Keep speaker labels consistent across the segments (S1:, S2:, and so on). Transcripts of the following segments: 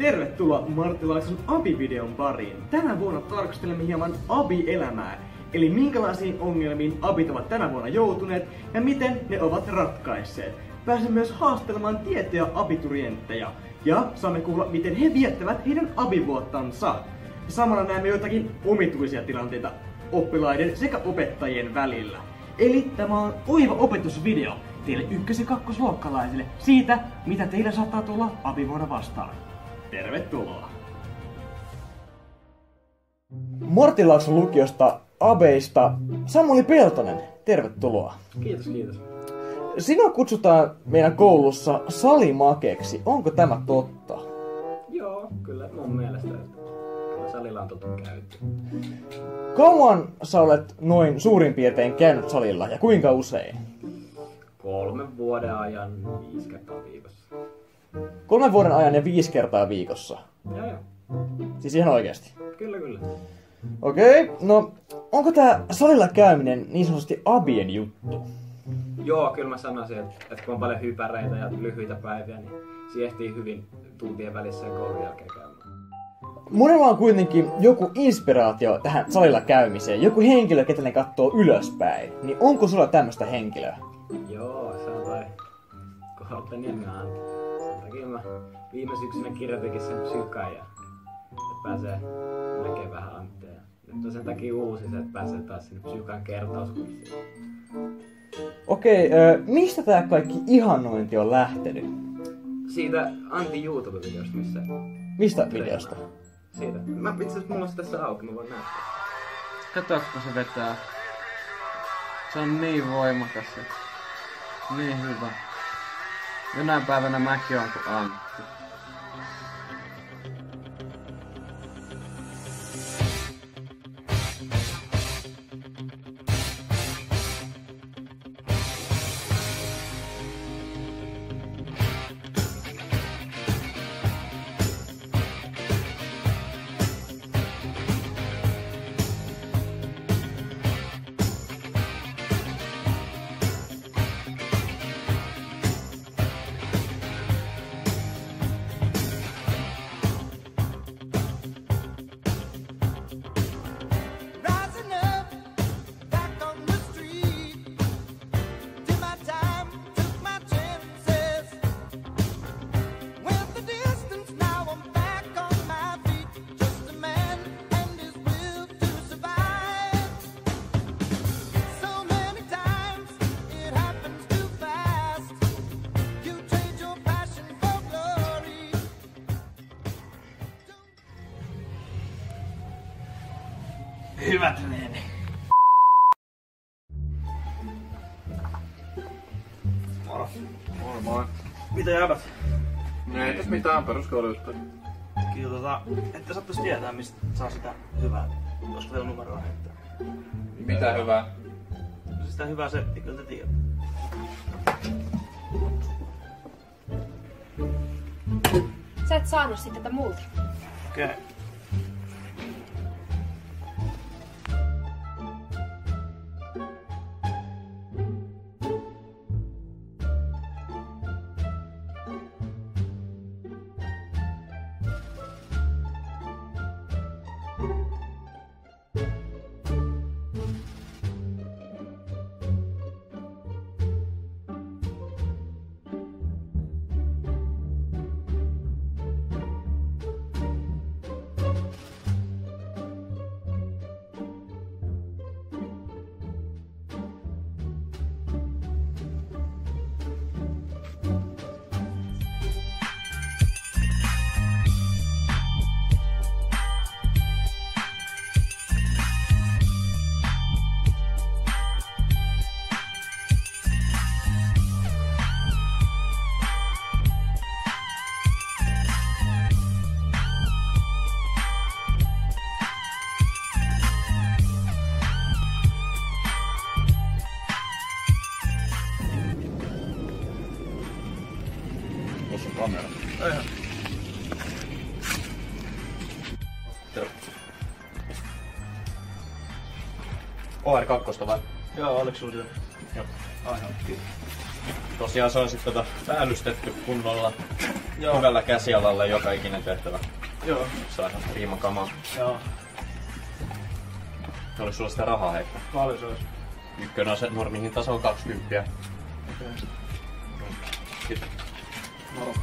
S1: Tervetuloa Marttilaisen Abi-videon pariin. Tänä vuonna tarkastelemme hieman Abi-elämää, eli minkälaisiin ongelmiin abit ovat tänä vuonna joutuneet ja miten ne ovat ratkaisseet. Pääsemme myös haastelemaan tiettyjä abiturientteja ja saamme kuulla, miten he viettävät heidän abivuottansa. Ja samalla näemme joitakin omituisia tilanteita oppilaiden sekä opettajien välillä. Eli tämä on oiva opetusvideo teille ykkös- ja kakkosluokkalaisille siitä, mitä teillä saattaa tulla abivuonna vastaan. Tervetuloa! Marttilaakson lukiosta abeista Samuli Peltonen, tervetuloa.
S2: Kiitos, kiitos.
S1: Sinua kutsutaan meidän koulussa salimakeksi. Onko tämä totta?
S2: Joo, kyllä mun mielestä. Kyllä salilla on tottu käyty.
S1: Kauan sä olet noin suurin piirtein käynyt salilla ja kuinka usein?
S2: 3 vuoden ajan 5 kertaa viikossa.
S1: 3 vuoden ajan ja 5 kertaa viikossa.
S2: Joo.
S1: Siis ihan oikeasti?
S2: Kyllä.
S1: Okei, no onko tää salilla käyminen niin sanotusti abien juttu?
S2: Joo, kyllä mä sanoisin, että kun on paljon hypäreitä ja lyhyitä päiviä, niin siehtii hyvin tuntien välissä ja koulun jälkeen käymään.
S1: Monella on kuitenkin joku inspiraatio tähän salilla käymiseen, joku henkilö, ketä ne katsoo ylöspäin. Niin onko sulla tämmöistä henkilöä?
S2: Joo, se on toi Kohtaniemi Antti. Sen takia mä viime syksynä kirjoitinkin sen psykan ja että pääsee näkemään vähän Anttia. Nyt on sen takia uusi se, että pääsee taas sinne psykan kertauskurssiin.
S1: Okei, mistä tää kaikki ihannointi on lähtenyt?
S2: Siitä Antin YouTube-videosta, missä...
S1: Mistä videosta?
S2: Siitä. Mä itse asiassa mulla on se tässä auki, mä voin näyttää.
S3: Katsotaanko se vetää. Se on niin voimakas ja niin hyvä. Jonain päivänä mäkin oon kuin Antti.
S1: Hyvä treeni.
S3: Moro. Moi.
S1: Mitä jäbät?
S3: No ei tässä mitään peruskoulusta.
S1: Kyllä että sattuis tietää mistä saa sitä hyvää. Olisiko teillä numeroa heittää?
S3: Mitä hyvää?
S1: Se sitä hyvää setti, kyllä te tiedät.
S4: Sä et saanut sit tätä multa.
S1: Okei.
S3: Tuossa on kamera.
S1: Eihän.
S3: Terve.
S1: OR2 vai?
S3: Joo, oliko sulla sitä?
S1: Joo. Aivan, kiitos.
S5: Tosiaan se on sitten päällystetty kunnolla. Joo. Hyvällä käsialalla joka ikinen tehtävä.
S1: Joo.
S5: Saadaan riimakamaa.
S1: Joo.
S5: Olis sulla sitä rahaa heittää?
S1: Paljon se olisi?
S5: Ykkönen on se normihintaso on 20. Kiitos. Moro.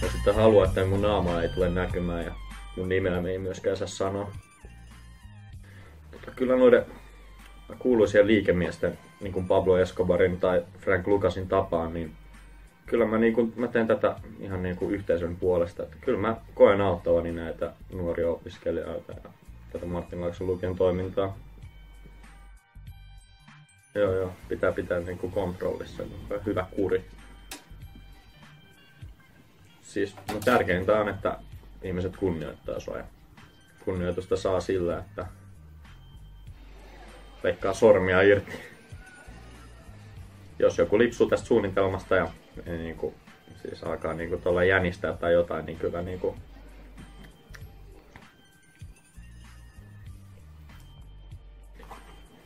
S5: Ja sitten haluaa, että mun naama ei tule näkymään ja mun nimeä ei myöskään saa sanoa. Mutta kyllä noiden kuuluisia liikemiesten, niin kuin Pablo Escobarin tai Frank Lucasin tapaan, niin kyllä mä teen tätä ihan niin kuin yhteisön puolesta. Että kyllä mä koen auttavani näitä nuoria opiskelijoita ja tätä Martin Laakson lukion toimintaa. Joo, pitää niin kuin kontrollissa, hyvä kuri. Siis tärkeintä on, että ihmiset kunnioittaa sua ja kunnioitusta saa sillä, että leikkaa sormia irti. Jos joku lipsuu tästä suunnitelmasta ja niinku, siis alkaa niinku tuolla jänistää tai jotain, niin kyllä niinku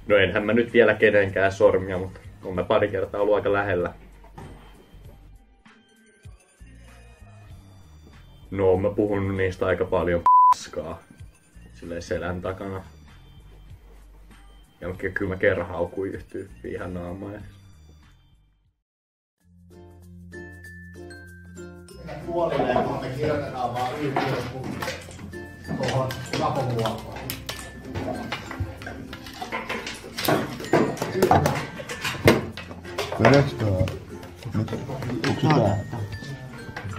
S5: no enhän mä nyt vielä kenenkään sormia, mutta on mä pari kertaa ollut aika lähellä. No oon mä puhunut niistä aika paljon p***skaa silleen selän takana. Ja kyllä mä kerran haukuin yhtyy ihan naamaan.
S6: Puolilleen, kun me kirjoitetaan vaan yhtiössä tuohon rapomuotoon.
S7: Vedeksitään?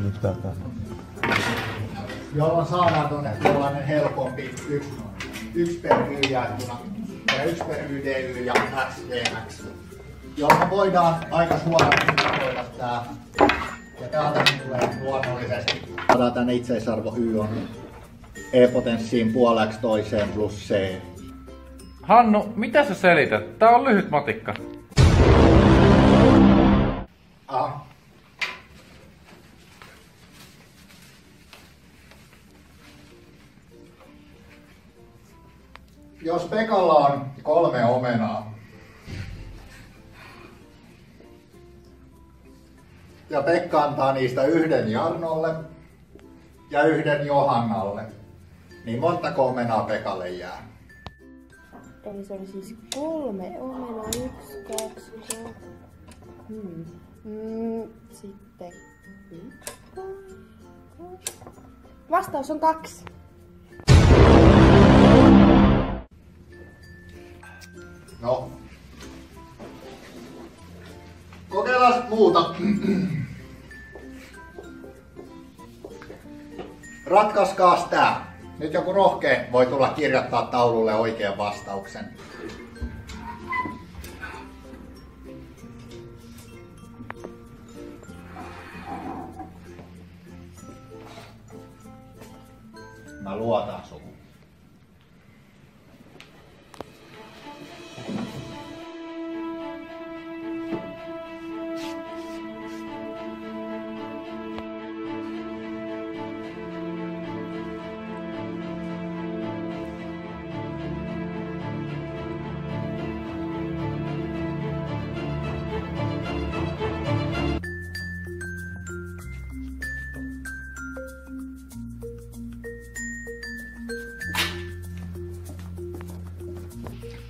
S7: Nyt tätä.
S6: Jolloin saadaan tuonne tällainen helpompi yksi per y jaettuna ja 1 per ydy ja x dx. Jolloin voidaan aika suoraan kohdata tää. Ja täältä tulee luonnollisesti. Saadaan tänne itseisarvo y on e-potenssiin puoleksi toiseen plus c.
S3: Hannu, mitä sä selität? Tää on lyhyt matikka.
S6: Jos Pekalla on 3 omenaa ja Pekka antaa niistä 1 Jarnolle ja 1 Johannalle, niin montako omenaa Pekalle jää?
S4: Eli se oli siis 3 omenaa, 1, 2, 3. Sitten 1, 2. Vastaus on 2.
S6: No. Kokeillaan muuta. Ratkaiskaas tää. Nyt joku rohkea voi tulla kirjoittaa taululle oikean vastauksen. Mä luotan suhun.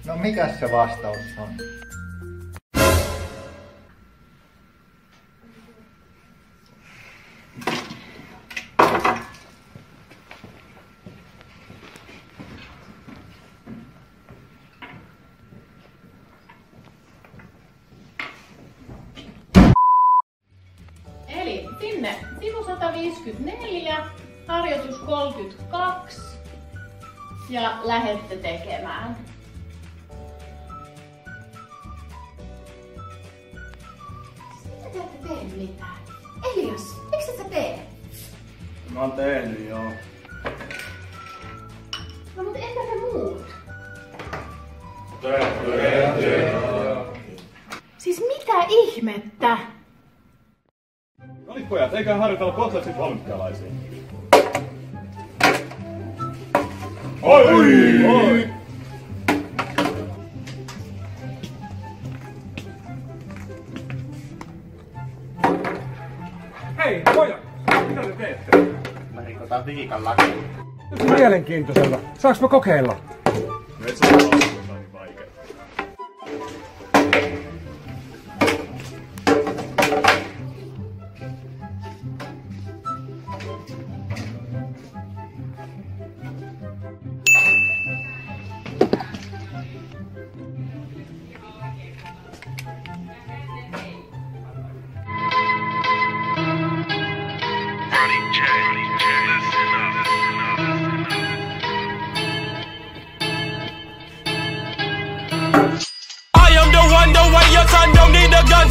S6: No mikäs se vastaus on?
S8: Eli sinne sivu 154, harjoitus 32 ja lähdette tekemään. Mitä te ette tee mitään? Elias, miksi et sä tee?
S1: Mä oon tehnyt, joo.
S8: No mut entä ne muut? Siis mitä ihmettä?
S5: No niin pojat, eikä harjoitella kotletit olympialaisiin. Oi! Oi!
S6: rikotaan fysiikan lakia.
S9: Mielenkiintoisella. Saanko mä kokeilla?
S5: No et sä saa laskuttaa niin vaikea.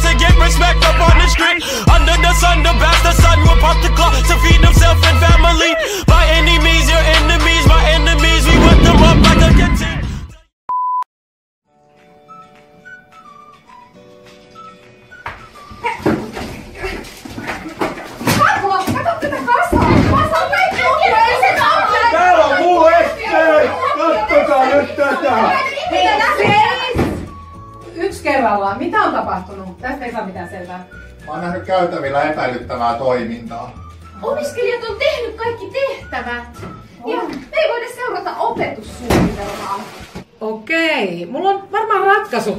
S10: To get respect up on the street. Under the sun, the bastard son will pop the clock to feed himself and family. My enemies, your enemies, my enemies. We want them up like a canteen.
S8: Kato tätä kasaa! Kasa on kaikki oikein!
S9: Täällä on muu esteet! Kattokaa nyt tätä!
S11: Yksi kerrallaan. Mitä on tapahtunut? Tästä ei saa mitään selvää.
S6: Mä oon nähnyt käytävillä epäilyttävää toimintaa.
S8: Opiskelijat on tehnyt kaikki tehtävät. Ja me ei voida seurata opetussuunnitelmaa.
S11: Okei. Mulla on varmaan ratkaisu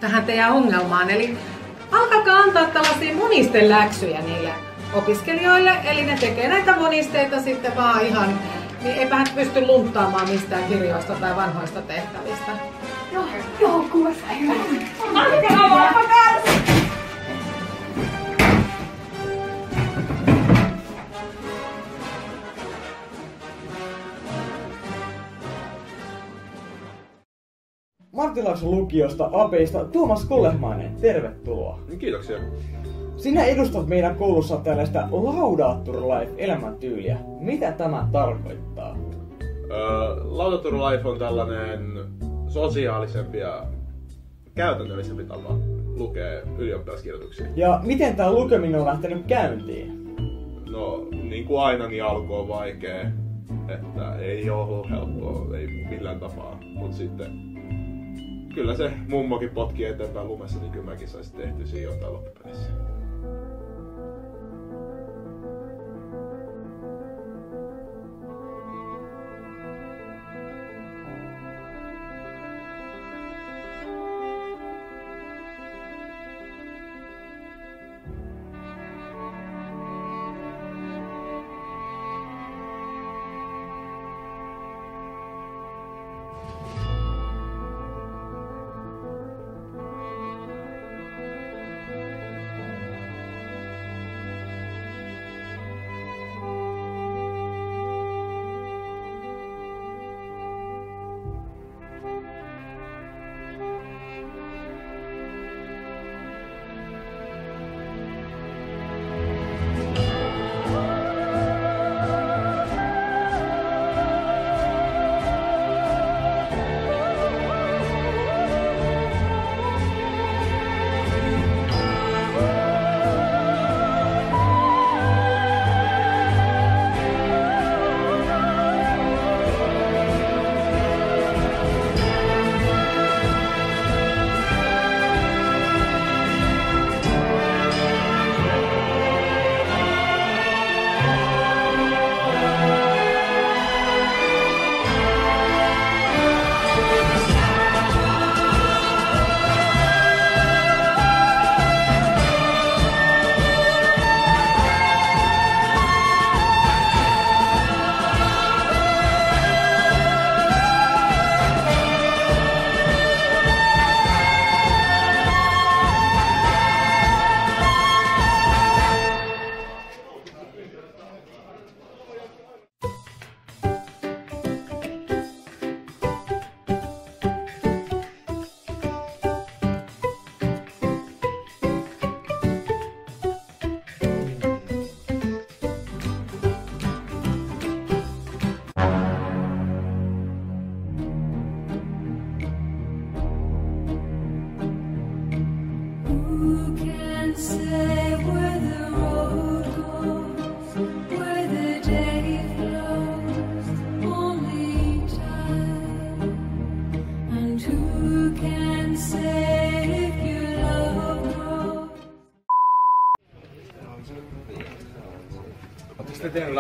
S11: tähän teidän ongelmaan. Eli alkakaa antaa tällaisia monisteläksyjä niille opiskelijoille. Eli ne tekee näitä monisteita sitten vaan ihan, niin eipä hän pysty lunttaamaan mistään kirjoista tai vanhoista tehtävistä.
S8: Joo, kuulostaa hyvä. Antakaa vaan kanssa!
S1: Marttilaakson lukiosta ABista Tuomas Kollehmainen, tervetuloa.
S12: Kiitoksia.
S1: Sinä edustat meidän koulussa tällaista Laudator Life-elämäntyyliä. Mitä tämä tarkoittaa?
S12: Laudator Life on tällainen sosiaalisempi ja käytännöllisempi tapa lukea ylioppilaskirjoituksia.
S1: Ja miten tämä lukeminen on lähtenyt käyntiin?
S12: No, niin kuin aina, niin alku on vaikea. Että ei ole ollut helppoa, ei millään tapaa. Mut sitten kyllä se mummokin potki eteenpäin lumessa, niin kyllä mäkin saisin tehtyä siinä jotain loppupeleissä.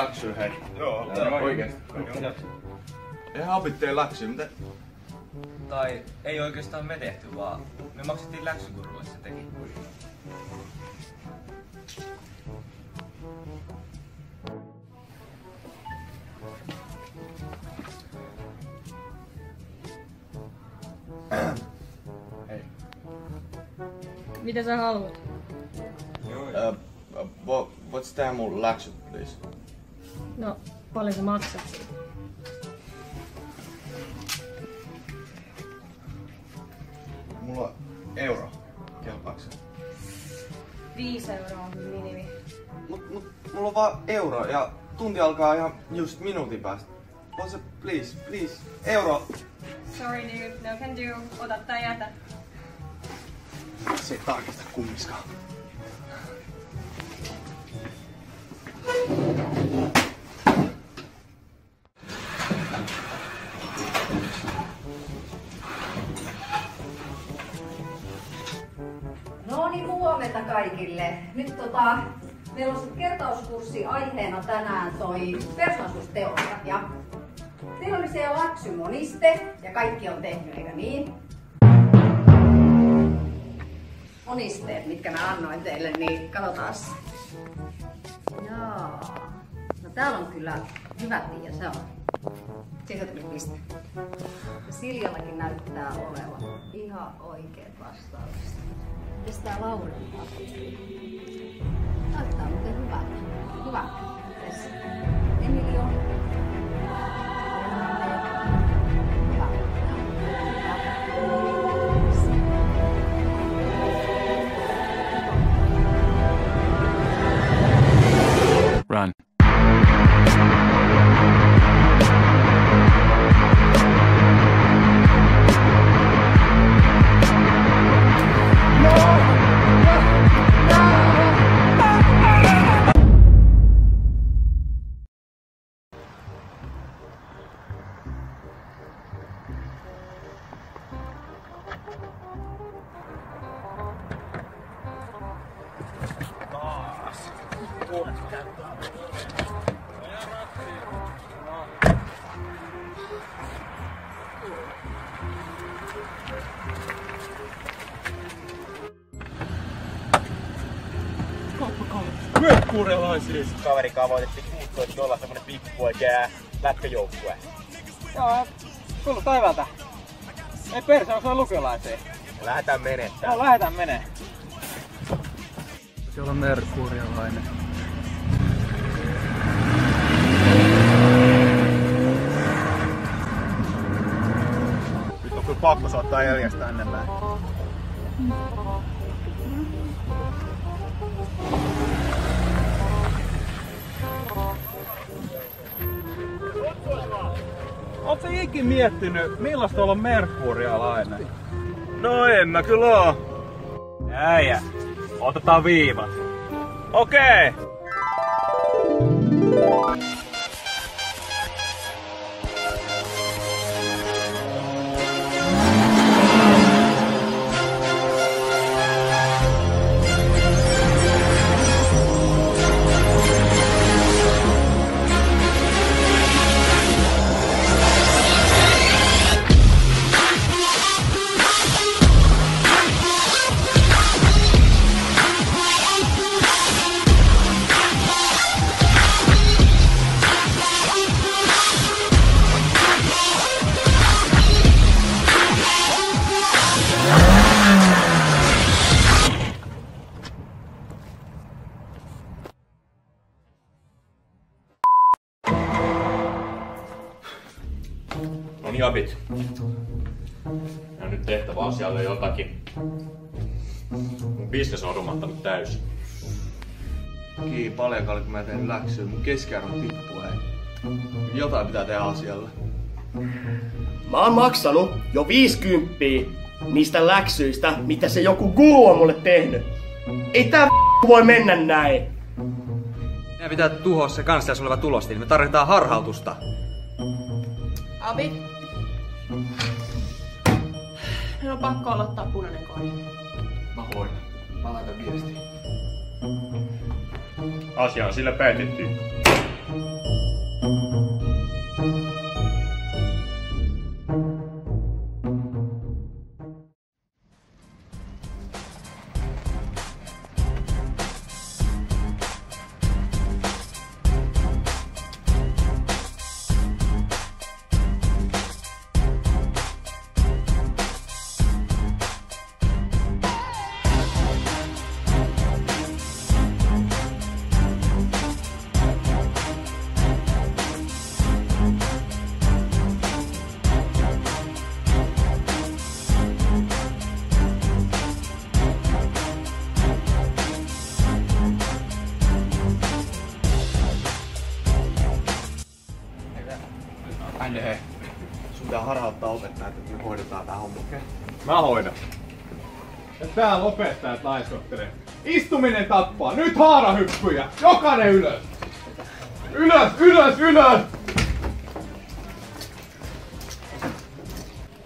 S13: läksyä, hei.
S9: Joo,
S13: oikeesti. Eihän opit tee läksyä, mitä?
S14: Tai ei oikeastaan me tehty, vaan me maksettiin läksykurulle, se teki.
S13: Hei.
S15: Mitä sä haluat?
S13: Voit sä tehdä mun läksyt, please?
S15: No, paljon sä maksat siitä?
S13: Mulla on euro. Kelpaako se?
S15: 5 euroa on minimi.
S13: Mulla on vaan euro ja tunti alkaa ihan just minuutin päästä. Voit sä please, euro.
S15: Sorry dude, no can do. Ota tai jätä.
S13: Se ei tarkista kummiskaan.
S16: No niin, huomenta kaikille. Nyt meillä on kertauskurssi aiheena tänään toi persoonallisuusteoria. Teillä oli se läksymoniste ja kaikki on tehnyt, eikö niin? Monisteet, mitkä mä annoin teille, niin katsotaas. Jaa. No täällä on kyllä hyvä Tiia, se on. Siitä tuli piste. Ja Siljallakin näyttää olevan ihan oikeat vastaukset. Mites tää Laurin näyttää muuten hyvältä. Hyvä. Mites Emilio? Hyvä.
S17: Run.
S1: Kuurelaisia. Kaverikaan voitettiin 16-0 semmonen pikkupoikia ja lätkäjoukkue.
S3: Joo, tullu taivalta. Ei perse, onko se lukiolaisia?
S1: Lähetään menee täällä.
S3: No, lähetään menee.
S17: Siellä on merkurialainen.
S1: Nyt on kyllä pakko soittaa Eljestä ennen päin.
S3: Ootko sä ikin miettinyt, millaista olla merkurialainen?
S9: No en mä kyllä oo.
S1: Äijä, otetaan viivat.
S9: Okei.
S5: Noni abit. Ja nyt tehtävä asialle jotakin. Mun bisnes on romahtanut täysin.
S13: Paljon kun mä teen läksyä, mun keskiarvo tippuu, hei. Jotain pitää tehdä asialle.
S18: Mä oon maksanut jo 50 niistä läksyistä, mitä se joku guru on mulle tehnyt. Ei tää voi mennä näin.
S19: Meidän pitää tuhoa se kansliassa oleva tulostin. Me tarvitaan harhautusta.
S8: Abi. Meidän on pakko aloittaa punainen koodi.
S13: Mä hoidan. Mä laitan viestiä.
S5: Asia on sillä päätetty.
S13: Hei, sun pitää harhauttaa opettajat, että me hoidetaan tää homma, okei?
S12: Mä hoidan. Ja täällä opettajat laiskottelee. Istuminen tappaa. Nyt haarahyppyjä. Jokainen ylös. Ylös, ylös, ylös!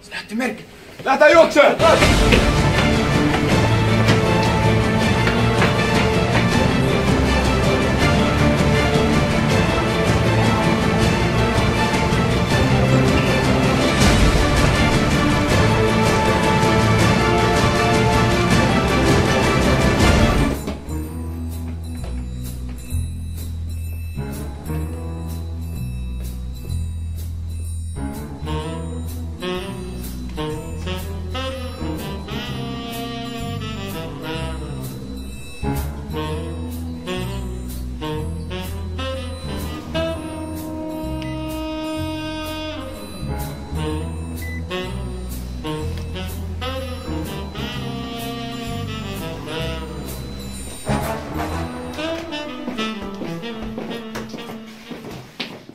S13: Se näytti merkki.
S12: Lähdetään juokseen!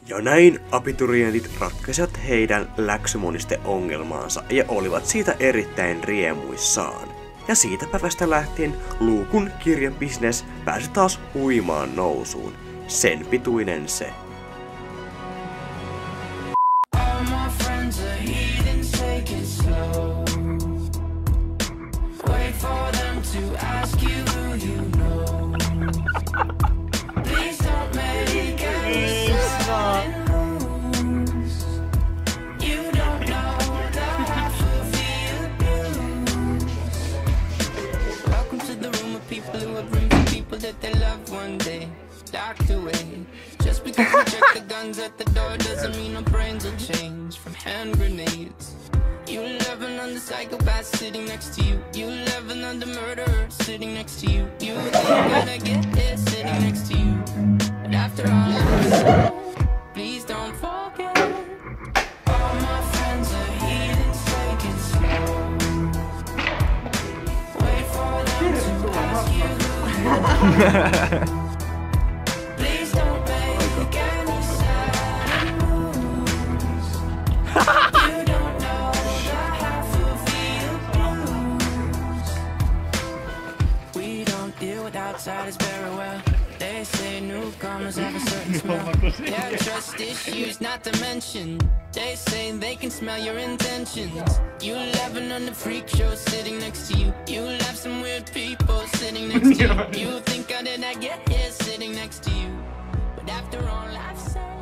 S18: Ja näin abiturientit ratkaisivat heidän läksymonisteongelmaansa ja olivat siitä erittäin riemuissaan. Ja siitä päivästä lähtien Luukun kirjabisnes pääsi taas huimaan nousuun. Sen pituinen se.
S20: Just because we check the guns at the door doesn't mean our brains will change from hand grenades. You love another psychopath sitting next to you. You love another murderer sitting next to you. You think that I get it sitting next to you. But after all I've said, please don't forget. All my friends are heathens, take it slow. Wait for them to ask you who you are. Outsiders very well. They say newcomers have a certain smell. Yeah, trust issues not to mention. They say they can smell your intentions. You laughing on the freak show sitting next to you. You laugh some weird people sitting next to you. You think how did I get here sitting next to you? But after all I've said